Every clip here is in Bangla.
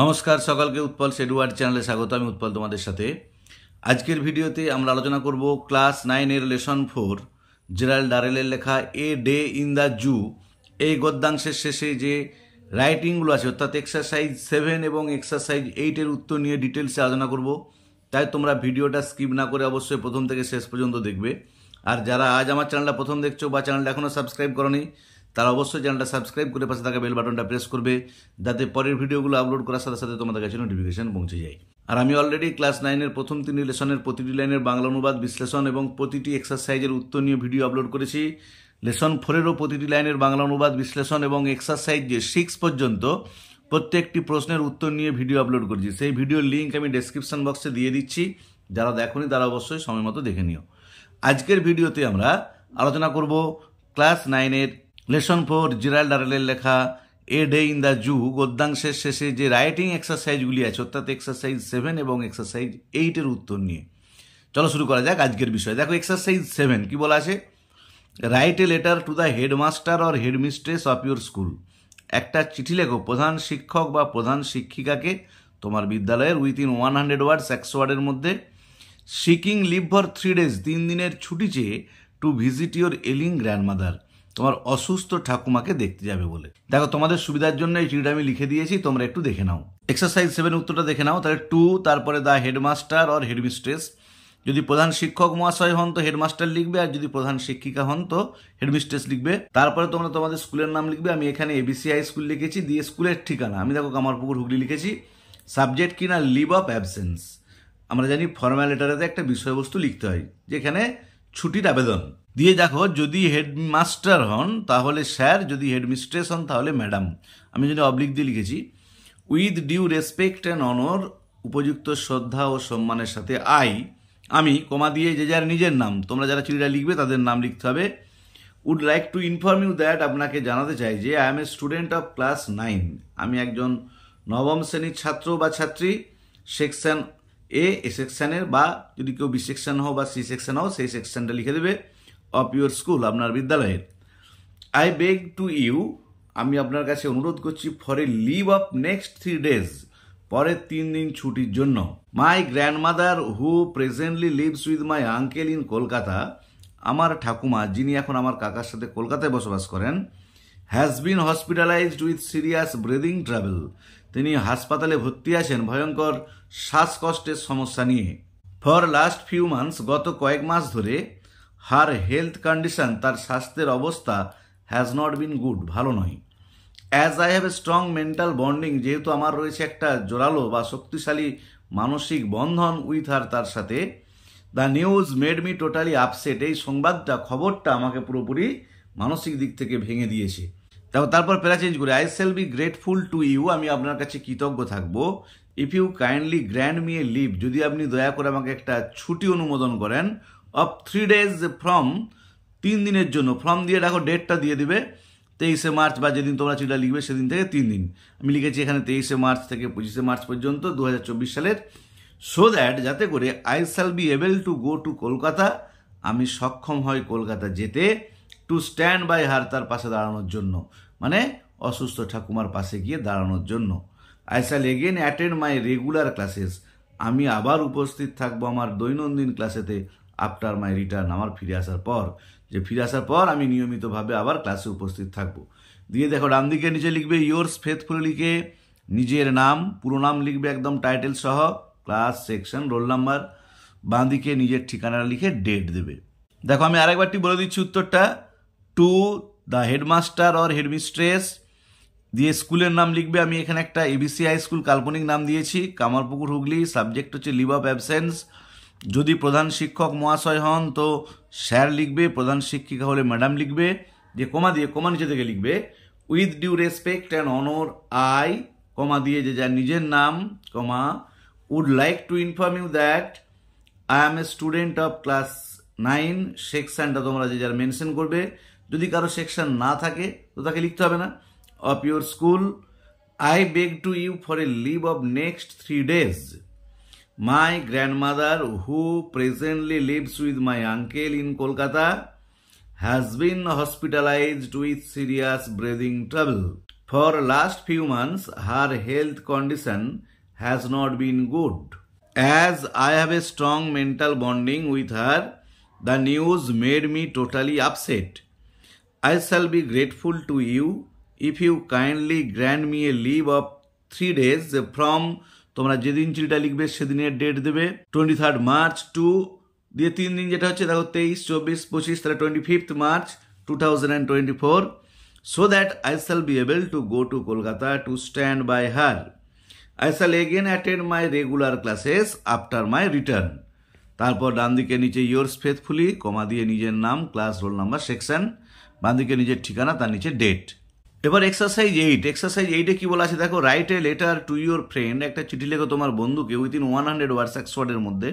নমস্কার সকলকে উৎপল এডুয়ার্ড চ্যানেলে স্বাগত। আমি উৎপল তোমাদের সাথে। আজকের ভিডিওতে আমরা আলোচনা করব ক্লাস 9-এর লেসন 4 জেরাল্ড ডারেলের লেখা a day in the zoo এই গদ্যাংশের শেষে যে রাইটিংগুলো আছে অর্থাৎ এক্সারসাইজ 7 এবং এক্সারসাইজ 8-এর উত্তর নিয়ে ডিটেলসে আলোচনা করব। তাই তোমরা ভিডিওটা স্কিপ না করে অবশ্যই প্রথম থেকে শেষ পর্যন্ত দেখবে। আর যারা আজ আমার চ্যানেলটা প্রথম দেখছো বা চ্যানেলটা এখনও সাবস্ক্রাইব করোনি তারা অবশ্যই চ্যানেলটা সাবস্ক্রাইব করে পাশে থাকা বেল বাটনটা প্রেস করবে, যাতে পরের ভিডিওগুলো আপলোড করার সাথে সাথে তোমাদের কাছে নোটিফিকেশন পৌঁছে যায়। আর আমি অলরেডি ক্লাস 9-এর প্রথম 3 লেসনের প্রতিটি লাইনের বাংলা অনুবাদ বিশ্লেষণ এবং প্রতিটি এক্সারসাইজের উত্তর নিয়ে ভিডিও আপলোড করেছি। লেসন 4-এরও প্রতিটি লাইনের বাংলা অনুবাদ বিশ্লেষণ এবং এক্সারসাইজ 6 পর্যন্ত প্রত্যেকটি প্রশ্নের উত্তর নিয়ে ভিডিও আপলোড করেছি। সেই ভিডিওর লিঙ্ক আমি ডেসক্রিপশন বক্সে দিয়ে দিচ্ছি, যারা দেখোনি তারা অবশ্যই সময় মতো দেখে নিও। আজকের ভিডিওতে আমরা আলোচনা করব ক্লাস 9-এর লেসন 4 জেরাল্ড ডারেলের লেখা a day in the zoo গদ্যাংশের শেষে যে রাইটিং এক্সারসাইজগুলি আছে অর্থাৎ এক্সারসাইজ 7 এবং এক্সারসাইজ 8-এর উত্তর নিয়ে। চলো শুরু করা যাক আজকের বিষয়। দেখো এক্সারসাইজ 7 কি বলা আছে, write a letter to the headmaster or headmistress of your school. একটা চিঠি লেখো প্রধান শিক্ষক বা প্রধান শিক্ষিকাকে তোমার বিদ্যালয়ের উইথিন 100 ওয়ার্ডস 100 ওয়ার্ডের মধ্যে। সিকিং লিভ ফর 3 ডেজ 3 দিনের ছুটি চেয়ে টু ভিজিট ইউর এলিং গ্র্যান্ডমাদার, তোমার অসুস্থ ঠাকুমাকে দেখতে যাবে বলে। দেখো তোমাদের সুবিধার জন্য এই চিঠিটা আমি লিখে দিয়েছি, তোমরা একটু দেখে নাও। এক্সারসাইজ 7 উত্তরটা দেখে নাও। তাহলে টু, তারপরে দ্য হেডমাস্টার অর হেডমিস্ট্রেস। যদি প্রধান শিক্ষক মহাশয় হন তো হেডমাস্টার লিখবে, আর যদি প্রধান শিক্ষিকা হন তো হেডমিস্ট্রেস লিখবে। তারপরে তোমরা তোমাদের স্কুলের নাম লিখবে। আমি এখানে এবিসি হাই স্কুল লিখেছি, দিয়ে স্কুলের ঠিকানা আমি দেখো কামারপুকুর হুগলি লিখেছি। সাবজেক্ট কি না, লিভ অফ অ্যাবসেন্স। আমরা জানি ফর্মাল লেটারেতে একটা বিষয়বস্তু লিখতে হয়, যেখানে ছুটির আবেদন। দিয়ে দেখো যদি হেডমাস্টার হন তাহলে স্যার, যদি হেডমিস্ট্রেস হন তাহলে ম্যাডাম। আমি যদি অবলিক দিয়ে লিখেছি উইথ ডিউ রেসপেক্ট অ্যান্ড অনর, উপযুক্ত শ্রদ্ধা ও সম্মানের সাথে আমি কমা দিয়ে যে যার নিজের নাম, তোমরা যারা চিঠিটা লিখবে তাদের নাম লিখতে হবে। Would like to inform you that, আপনাকে জানাতে চাই যে I am a student of class 9, আমি একজন নবম শ্রেণীর ছাত্র বা ছাত্রী। সেকশন এ সেকশনের, বা যদি কেউ বি সেকশন হও বা সি সেকশন হও সেই সেকশনটা লিখে দেবে, অফ ইউর স্কুল, আপনার বিদ্যালয়ের। আই বেগ টু ইউ, আমি আপনার কাছে অনুরোধ করছি, for a leave of next 3 days, পরের 3 দিন ছুটির জন্য। My grandmother who presently lives with my uncle in Kolkata, আমার ঠাকুমা যিনি এখন আমার কাকার সাথে কলকাতায় বসবাস করেন, has been hospitalised with serious breathing trouble, তিনি হাসপাতালে ভর্তি আছেন ভয়ঙ্কর শ্বাসকষ্টের সমস্যা নিয়ে। ফর লাস্ট ফিউ মান্থস, গত কয়েক মাস ধরে, হার হেলথ কন্ডিশন, তার স্বাস্থ্যের অবস্থা, হ্যাজ নট বিন গুড, ভালো নয়। As I have a strong mental bonding, যেহেতু আমার রয়েছে একটা জোরালো বা শক্তিশালী মানসিক বন্ধন উইথ হার, তার সাথে। The news made me totally upset, এই সংবাদটা, খবরটা আমাকে পুরোপুরি মানসিক দিক থেকে ভেঙে দিয়েছে। তারপর প্যারা চেঞ্জ করে I shall be grateful to you, আমি আপনার কাছে কৃতজ্ঞ থাকবো। If you kindly grand me a leave, যদি আপনি দয়া করে আমাকে একটা ছুটি অনুমোদন করেন, অফ 3 ডেজ, ফ্রম, 3 দিনের জন্য। ফ্রম দিয়ে দেখো ডেটটা দিয়ে দিবে 23শে মার্চ, বা যেদিন তোমরা চিঠিটা লিখবে সেদিন থেকে 3 দিন। আমি লিখেছি এখানে 23শে মার্চ থেকে 25শে মার্চ পর্যন্ত 2024 সালের। সো দ্যাট, যাতে করে, I shall be able to go to Kolkata, আমি সক্ষম হই কলকাতা যেতে। টু স্ট্যান্ড বাই হার, তার পাশে দাঁড়ানোর জন্য, মানে অসুস্থ ঠাকুমার পাশে গিয়ে দাঁড়ানোর জন্য। I shall again attend my regular classes, আমি আবার উপস্থিত থাকবো আমার দৈনন্দিন ক্লাসেতে। আফটার মাই রিটার্ন, আমার ফিরে আসার পর, যে ফিরে আসার পর আমি নিয়মিতভাবে আবার ক্লাসে উপস্থিত থাকবো। দিয়ে দেখো ডান দিকে নিচে লিখবে ইয়োর্স ফেথফুলি, লিখে নিজের নাম, পুরো নাম লিখবে একদম টাইটেল সহ, ক্লাস, সেকশন, রোল নাম্বার। বাঁ দিকে নিজের ঠিকানা লিখে ডেট দেবে। দেখো আমি আরেকবারটি বলে দিচ্ছি উত্তরটা। To the headmaster or headmistress, দিয়ে স্কুলের নাম লিখবে। আমি এখানে একটা এবিসি হাই স্কুল কাল্পনিক নাম দিয়েছি, কামারপুকুর হুগলি। সাবজেক্ট হচ্ছে লিভ অফ অ্যাবসেন্স। যদি প্রধান শিক্ষক মহাশয় হন তো স্যার লিখবে, প্রধান শিক্ষিকা হলে ম্যাডাম লিখবে। যে কমা দিয়ে, কমা নিচে থেকে লিখবে with due respect and honour I, comma দিয়ে যে যার নিজের নাম, comma, would like to inform you that I am a student of class 9, সেকশনটা তোমরা যে যার মেনশন করবে। যদি কারো সেকশন না থাকে তো তাকে লিখতে হবে না। Of your school, I beg to you for a leave of next 3 days. My grandmother who presently lives with my uncle in Kolkata has been hospitalised with serious breathing trouble. For last few months, her health condition has not been good. As I have a strong mental bonding with her, the news made me totally upset. I shall be grateful to you if you kindly grant me a leave of 3 days from তোমরা যেদিন চিঠিটা লিখবে সেদিনের ডেট দেবে 23rd March to দিয়ে 3 দিন যেটা হচ্ছে দেখো 23, 24, 25 তাহলে 25th March 2024 so that I shall be able to go to Kolkata to stand by her. I shall again attend my regular classes after my return. তারপর ডান দিকে নিচে yours faithfully কমা দিয়ে নিজের নাম ক্লাস রোল নাম্বার সেকশন বাম দিকে নিজের ঠিকানা তার নিচে ডেট। এবার এক্সারসাইজ 8 কি বলা আছে দেখো write a letter to your friend একটা চিঠি লেখো তোমার বন্ধুকে উইথিন 100 ওয়ার্ডস 100 ওয়ার্ডের মধ্যে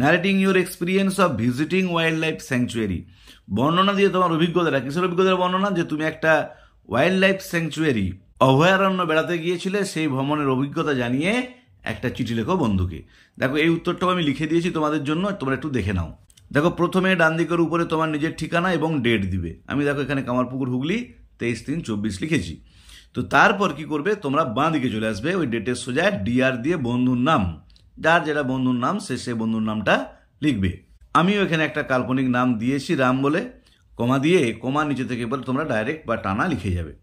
narrating your experience of visiting wild life sanctuary বর্ণনা দিয়ে তোমার অভিজ্ঞতাটা কিসের অভিজ্ঞতার বর্ণনা যে তুমি একটা ওয়াইল্ড লাইফ স্যাংচুয়ারি অভয়ারণ্য বেড়াতে গিয়েছিলে সেই ভ্রমণের অভিজ্ঞতা জানিয়ে একটা চিঠি লেখো বন্ধুকে। দেখো এই উত্তরটাও আমি লিখে দিয়েছি তোমাদের জন্য তোমরা একটু দেখে নাও। দেখো প্রথমে ডান দিকের উপরে তোমার নিজের ঠিকানা এবং ডেট দিবে আমি দেখো এখানে কামারপুকুর হুগলি 23/3/24 লিখেছি। তো তারপর কি করবে তোমরা বাঁ দিকে চলে আসবে ওই ডেটের সোজা ডিআর দিয়ে বন্ধুর নাম যার যেটা বন্ধুর নাম সে বন্ধুর নামটা লিখবে। আমিও এখানে একটা কাল্পনিক নাম দিয়েছি রাম বলে কমা দিয়ে কমার নিচে থেকে বলে তোমরা ডাইরেক্ট বা টানা লিখে যাবে।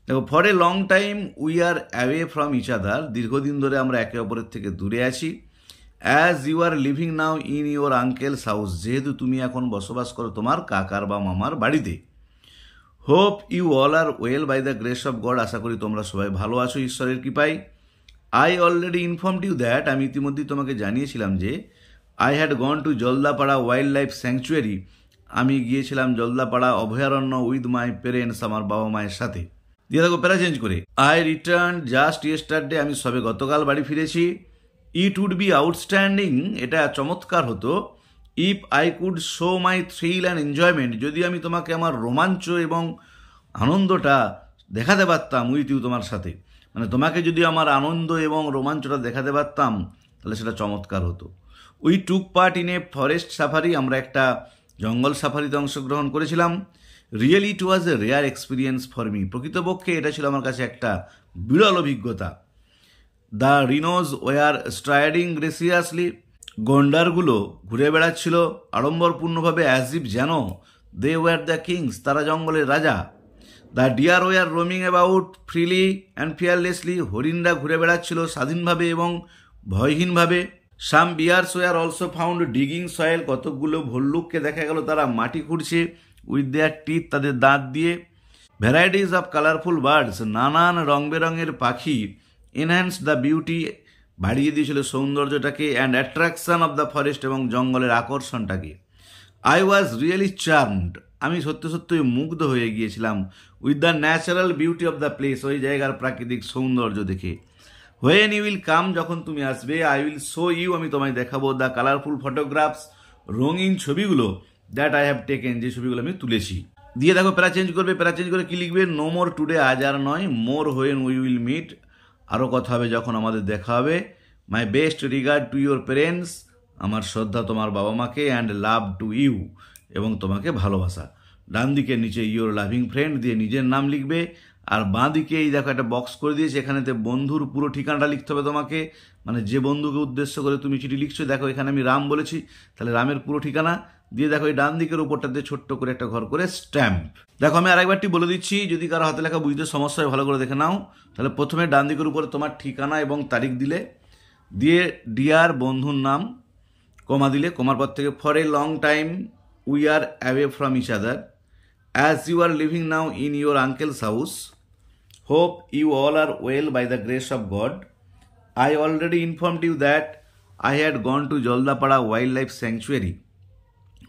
দেখো for a long time we are away from each other দীর্ঘদিন ধরে আমরা একে অপরের থেকে দূরে আছি। As you are living now in your uncle's house যেহেতু তুমি এখন বসবাস করো তোমার কাকার বা মামার বাড়িতে। Hope you all are well by the grace of God আশা করি তোমরা সবাই ভালো আছো ঈশ্বরের কৃপায়। I already informed you that আমি ইতিমধ্যেই তোমাকে জানিয়েছিলাম যে I had gone to Jaldapara wild life sanctuary আমি গিয়েছিলাম জলদাপাড়া অভয়ারণ্য উইথ মাই পেরেন্টস আমার বাবা মায়ের সাথে। দিয়ে দেখো প্যারা চেঞ্জ করে আই রিটার্ন জাস্ট ইয়েস্টারডে আমি সবে গতকাল বাড়ি ফিরেছি। ইট উড বি আউটস্ট্যান্ডিং এটা চমৎকার হতো if I could show my thrill and enjoyment যদি আমি তোমাকে আমার রোমাঞ্চ এবং আনন্দটা দেখাতে পারতাম উইথ ইউ তোমার সাথে মানে তোমাকে যদি আমার আনন্দ এবং রোমাঞ্চটা দেখাতে পারতাম তাহলে সেটা চমৎকার হতো। We took part in a forest safari আমরা একটা জঙ্গল সাফারিতে অংশগ্রহণ করেছিলাম। Really it was a rare experience for me প্রকৃতপক্ষে এটা ছিল আমার কাছে একটা বিরল অভিজ্ঞতা। দ্য রিনোজ ওয়ার স্ট্রাইডিং গ্রেসিয়াসলি গন্ডারগুলো ঘুরে বেড়াচ্ছিল আড়ম্বরপূর্ণভাবে অ্যাজ ইফ যেন দে ওয়ার দ্য কিংস তারা জঙ্গলের রাজা। The deer were roaming about freely and fearlessly হরিণরা ঘুরে বেড়াচ্ছিল স্বাধীনভাবে এবং ভয়হীনভাবে। Some bears were also found digging soil কতকগুলো ভল্লুককে দেখা গেল তারা মাটি খুঁড়ছে উইথ দেয়ার টিথ তাদের দাঁত দিয়ে। ভ্যারাইটিস অফ কালারফুল বার্ডস নানান রং বেরঙের পাখি এনহ্যান্স দ্য বিউটি বাড়িয়ে দিয়েছিল সৌন্দর্যটাকে and attraction of the forest এবং জঙ্গলের আকর্ষণটাকে। আই ওয়াজ রিয়েলি চার্মড আমি সত্যি সত্যি মুগ্ধ হয়ে গিয়েছিলাম with the natural beauty of the place ওই জায়গার প্রাকৃতিক সৌন্দর্য দেখে। হোয়েন ইউ উইল কাম যখন তুমি আসবে আই উইল শো ইউ আমি তোমায় দেখাবো দ্য কালারফুল ফটোগ্রাফস রঙিন ছবিগুলো দ্যাট আই হ্যাভ টেকেন যে ছবিগুলো আমি তুলেছি। দিয়ে দেখো প্যারা চেঞ্জ করবে প্যারা চেঞ্জ করে কি লিখবে নো মোর টুডে আজ আর নয় মোর হোয়েন উই উইল মিট আরও কথা হবে যখন আমাদের দেখা হবে। My best regard to your parents আমার শ্রদ্ধা তোমার বাবা মাকে অ্যান্ড লাভ টু ইউ এবং তোমাকে ভালোবাসা। ডান দিকে নিচে ইউর লাভিং ফ্রেন্ড দিয়ে নিজের নাম লিখবে আর বাঁ দিকে এই দেখো একটা বক্স করে দিয়েছে এখানেতে বন্ধুর পুরো ঠিকানাটা লিখতে হবে তোমাকে মানে যে বন্ধুকে উদ্দেশ্য করে তুমি চিঠি লিখছো দেখো এখানে আমি রাম বলেছি তাহলে রামের পুরো ঠিকানা দিয়ে দেখো এই ডান দিকের উপরটাতে ছোট্ট করে একটা ঘর করে স্ট্যাম্প। দেখো আমি আরেকবারটি বলে দিচ্ছি যদি কারো হাতে লেখা বুঝতে সমস্যা হয় ভালো করে দেখে নাও। তাহলে প্রথমে ডান দিকের উপরে তোমার ঠিকানা এবং তারিখ দিলে দিয়ে ডিয়ার বন্ধুর নাম কমা দিলে কমার পর থেকে for a long time we are away from each other as you are living now in your uncle's house. Hope you all are well by the grace of God. I already informed you that I had gone to Jaldapara wild life sanctuary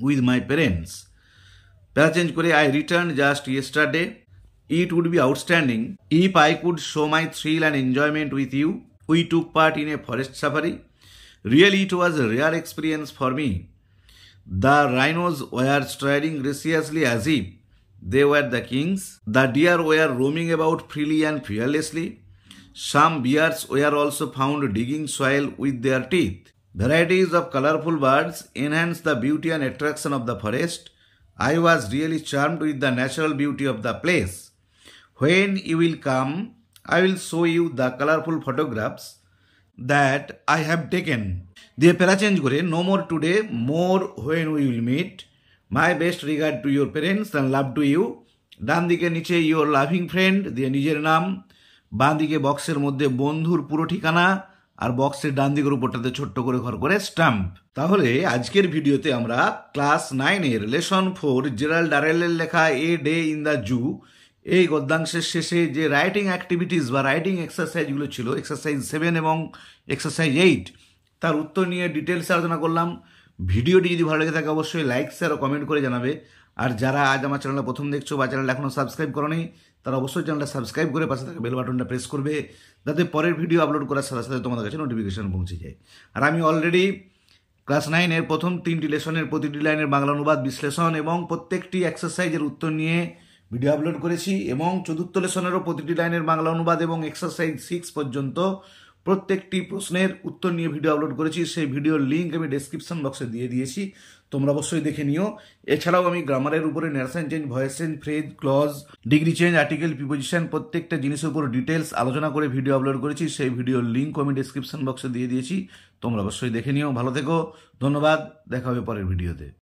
with my parents. Para change kore I returned just yesterday. It would be outstanding if I could show my thrill and enjoyment with you. We took part in a forest safari. Really it was a rare experience for me. The rhinos were striding graciously as if they were the kings. The deer were roaming about freely and fearlessly. Some bears were also found digging soil with their teeth. Varieties of colorful birds enhance the beauty and attraction of the forest. I was really charmed with the natural beauty of the place. When you will come, I will show you the colorful photographs that I have taken. দিয়ে প্যারা চেঞ্জ করে no more today, more when we will meet. My best regard to your parents and love to you. ডান দিকে নিচে your loving friend দিয়ে নিজের নাম, বাঁ দিকে বক্সের মধ্যে বন্ধুর পুরো ঠিকানা, আর বক্সের ডান দিকের উপরটাতে ছোট্ট করে ঘর করে স্ট্যাম্প। তাহলে আজকের ভিডিওতে আমরা ক্লাস 9-এর লেসন 4 জেরাল্ড ডারেলের লেখা a day in the zoo এই গদ্যাংশের শেষে যে রাইটিং অ্যাক্টিভিটিস বা রাইটিং এক্সারসাইজগুলো ছিল, এক্সারসাইজ 7 এবং এক্সারসাইজ 8, তার উত্তর নিয়ে ডিটেলসে আলোচনা করলাম। ভিডিওটি যদি ভালো লেগে থাকে অবশ্যই লাইক, শেয়ার ও কমেন্ট করে জানাবে। আর যারা আজ আমার চ্যানেলটা প্রথম দেখছো বা চ্যানেলটা এখনও সাবস্ক্রাইব করোনি, তারা অবশ্যই চ্যানেলটা সাবস্ক্রাইব করে পাশে থাকা বেল বাটনটা প্রেস করবে, যাতে পরের ভিডিও আপলোড করার সাথে সাথে তোমাদের কাছে নোটিফিকেশন পৌঁছে যায়। আর আমি অলরেডি ক্লাস 9-এর প্রথম 3টি লেসনের প্রতিটি লাইনের বাংলা অনুবাদ, বিশ্লেষণ এবং প্রত্যেকটি এক্সারসাইজের উত্তর নিয়ে ভিডিও আপলোড করেছি, এবং চতুর্থ লেসনেরও প্রতিটি লাইনের বাংলা অনুবাদ এবং এক্সারসাইজ 6 পর্যন্ত প্রত্যেকটি প্রশ্নের উত্তর নিয়ে ভিডিও আপলোড করেছি। সেই ভিডিওর লিঙ্ক আমি ডেসক্রিপশন বক্সে দিয়ে দিয়েছি, তোমরা অবশ্যই দেখে নিও। এছাড়াও আমি গ্রামারের উপরে narration change, voice change, phrase, clause, degree change, article, preposition প্রত্যেকটা জিনিসের উপর ডিটেলস আলোচনা করে ভিডিও আপলোড করেছি। সেই ভিডিওর লিঙ্ক আমি ডেসক্রিপশন বক্সে দিয়ে দিয়েছি, তোমরা অবশ্যই দেখে নিও। ভালো থেকো, ধন্যবাদ, দেখা হবে পরের ভিডিওতে।